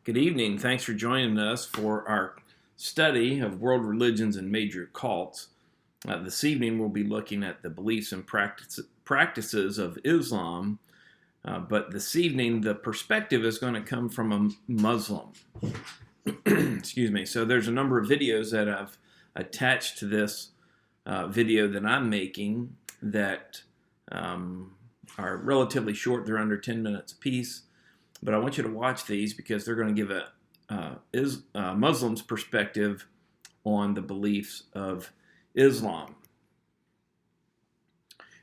Good evening. Thanks for joining us for our study of world religions and major cults. This evening we'll be looking at the beliefs and practices of Islam, but this evening the perspective is going to come from a Muslim. Excuse me. So there's a number of videos that I've attached to this video that I'm making that are relatively short. They're under 10 minutes apiece. But I want you to watch these because they're going to give a Muslim's perspective on the beliefs of Islam.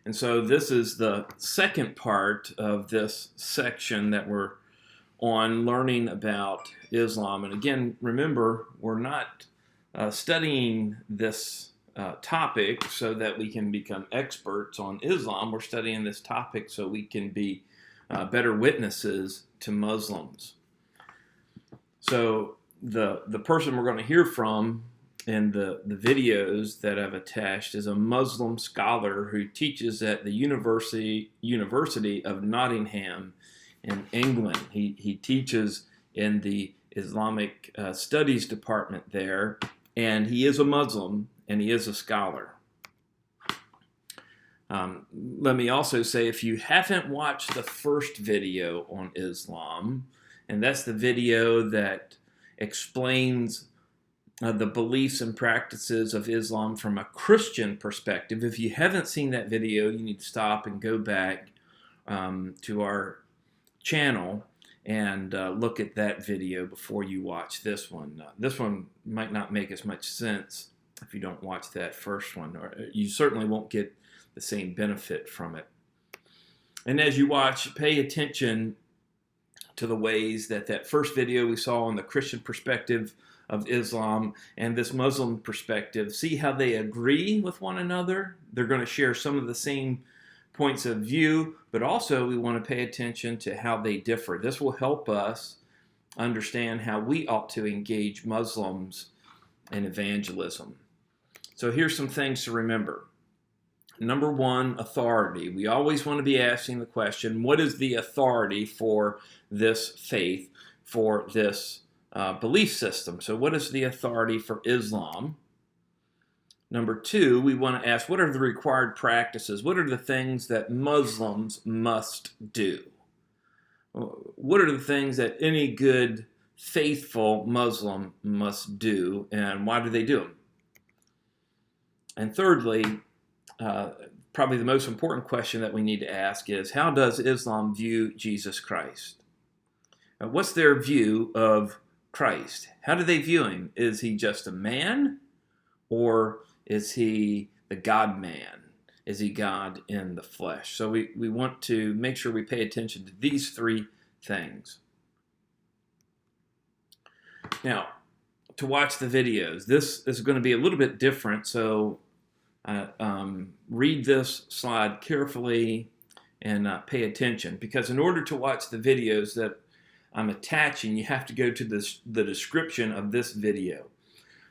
And so this is the second part of this section that we're on, learning about Islam. And again, remember, we're not studying this topic so that we can become experts on Islam. We're studying this topic so we can be better witnesses to Muslims. So the person we're going to hear from in the videos that I've attached is a Muslim scholar who teaches at the University of Nottingham in England. He teaches in the Islamic Studies department there, and he is a Muslim and he is a scholar. Let me also say, if you haven't watched the first video on Islam, and that's the video that explains the beliefs and practices of Islam from a Christian perspective, if you haven't seen that video, you need to stop and go back to our channel and look at that video before you watch this one. This one might not make as much sense if you don't watch that first one, or you certainly won't get the same benefit from it. And as you watch, pay attention to the ways that first video we saw on the Christian perspective of Islam and this Muslim perspective, see how they agree with one another. They're going to share some of the same points of view, but also we want to pay attention to how they differ. This will help us understand how we ought to engage Muslims in evangelism. So here's some things to remember. Number one, authority. We always want to be asking the question, what is the authority for this faith, for this belief system? So what is the authority for Islam? Number two, we want to ask, what are the required practices? What are the things that Muslims must do? What are the things that any good, faithful Muslim must do, and why do they do them? And thirdly, probably the most important question that we need to ask is, how does Islam view Jesus Christ? What's their view of Christ? How do they view him? Is he just a man, or is he the God-man? Is he God in the flesh? So we want to make sure we pay attention to these three things. Now, to watch the videos, this is going to be a little bit different, so read this slide carefully and pay attention, because in order to watch the videos that I'm attaching, you have to go to the description of this video.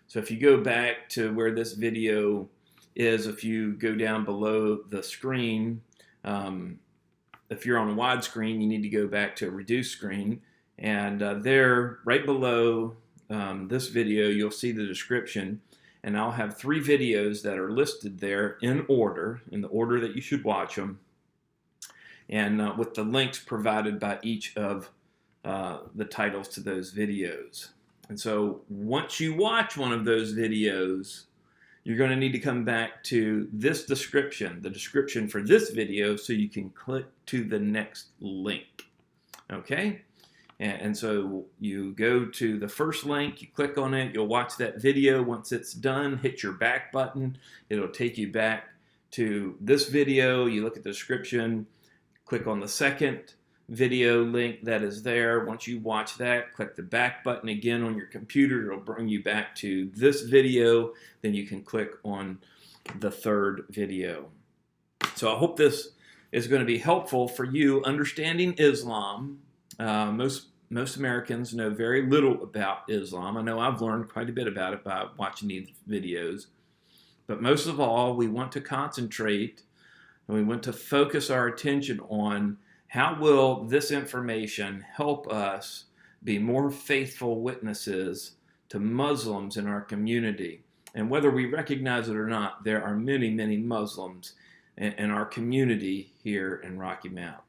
So if you go back to where this video is, if you go down below the screen, if you're on a widescreen, you need to go back to a reduced screen, and there, right below this video, you'll see the description. And I'll have three videos that are listed there in the order that you should watch them, and with the links provided by each of the titles to those videos. And so once you watch one of those videos, you're going to need to come back to this description, the description for this video, so you can click to the next link. Okay? And so you go to the first link, you click on it, you'll watch that video. Once it's done, hit your back button. It'll take you back to this video. You look at the description, click on the second video link that is there. Once you watch that, click the back button again on your computer. It'll bring you back to this video. Then you can click on the third video. So I hope this is going to be helpful for you understanding Islam. Most Americans know very little about Islam. I know I've learned quite a bit about it by watching these videos. But most of all, we want to concentrate and we want to focus our attention on how will this information help us be more faithful witnesses to Muslims in our community. And whether we recognize it or not, there are many, many Muslims in our community here in Rocky Mount.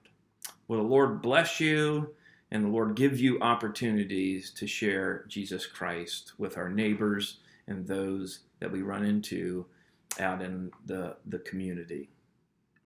Will the Lord bless you, and the Lord give you opportunities to share Jesus Christ with our neighbors and those that we run into out in the community.